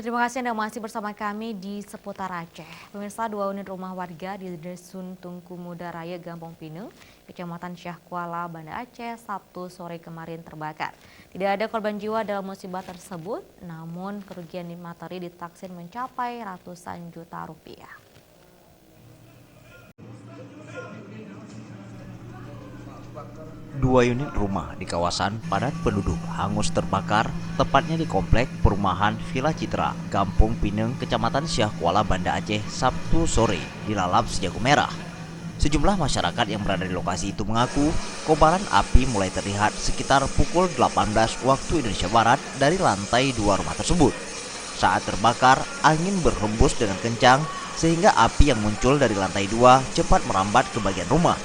Ya, terima kasih Anda masih bersama kami di seputar Aceh. Pemirsa, 2 unit rumah warga di Dusun Tungku Muda Raya, Gampong Pinang, Kecamatan Syah Kuala, Banda Aceh, Sabtu sore kemarin terbakar. Tidak ada korban jiwa dalam musibah tersebut, namun kerugian materi ditaksir mencapai ratusan juta rupiah. Dua unit rumah di kawasan padat penduduk hangus terbakar, tepatnya di komplek perumahan Villa Citra, Gampong Pinang, Kecamatan Syah Kuala, Banda Aceh, Sabtu sore dilalap si jago merah. Sejumlah masyarakat yang berada di lokasi itu mengaku kobaran api mulai terlihat sekitar pukul 18 waktu Indonesia Barat dari lantai 2 rumah tersebut. Saat terbakar, angin berhembus dengan kencang sehingga api yang muncul dari lantai 2 cepat merambat ke bagian rumah.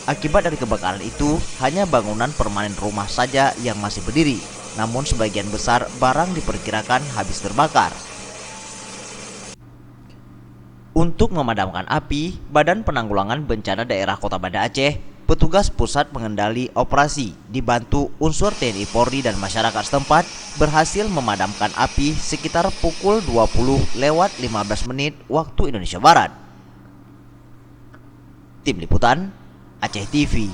Akibat dari kebakaran itu, hanya bangunan permanen rumah saja yang masih berdiri, namun sebagian besar barang diperkirakan habis terbakar. Untuk memadamkan api, Badan Penanggulangan Bencana Daerah Kota Banda Aceh, petugas pusat pengendali operasi dibantu unsur TNI Polri dan masyarakat setempat berhasil memadamkan api sekitar pukul 20:15 waktu Indonesia Barat. Tim Liputan Aceh TV.